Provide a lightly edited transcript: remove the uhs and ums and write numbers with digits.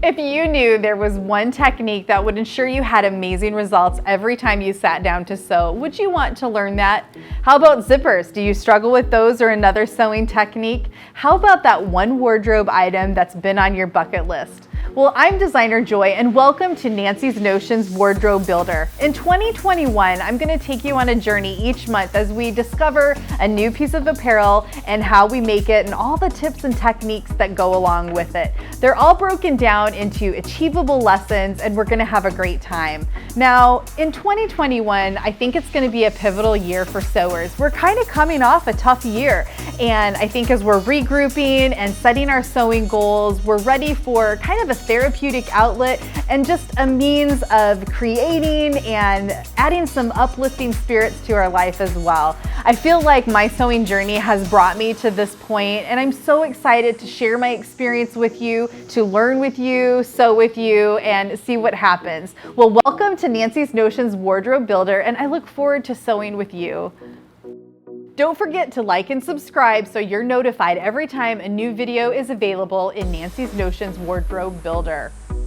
If you knew there was one technique that would ensure you had amazing results every time you sat down to sew, would you want to learn that? How about zippers? Do you struggle with those or another sewing technique? How about that one wardrobe item that's been on your bucket list? Well, I'm designer Joy and welcome to Nancy's Notions Wardrobe Builder. In 2021, I'm going to take you on a journey each month as we discover a new piece of apparel and how we make it and all the tips and techniques that go along with it. They're all broken down into achievable lessons and we're going to have a great time. Now, in 2021, I think it's going to be a pivotal year for sewers. We're kind of coming off a tough year, and I think as we're regrouping and setting our sewing goals, we're ready for kind of a therapeutic outlet and just a means of creating and adding some uplifting spirits to our life as well. I feel like my sewing journey has brought me to this point, and I'm so excited to share my experience with you, to learn with you, sew with you, and see what happens. Well, welcome to Nancy's Notions Wardrobe Builder, and I look forward to sewing with you. Don't forget to like and subscribe so you're notified every time a new video is available in Nancy's Notions Wardrobe Builder.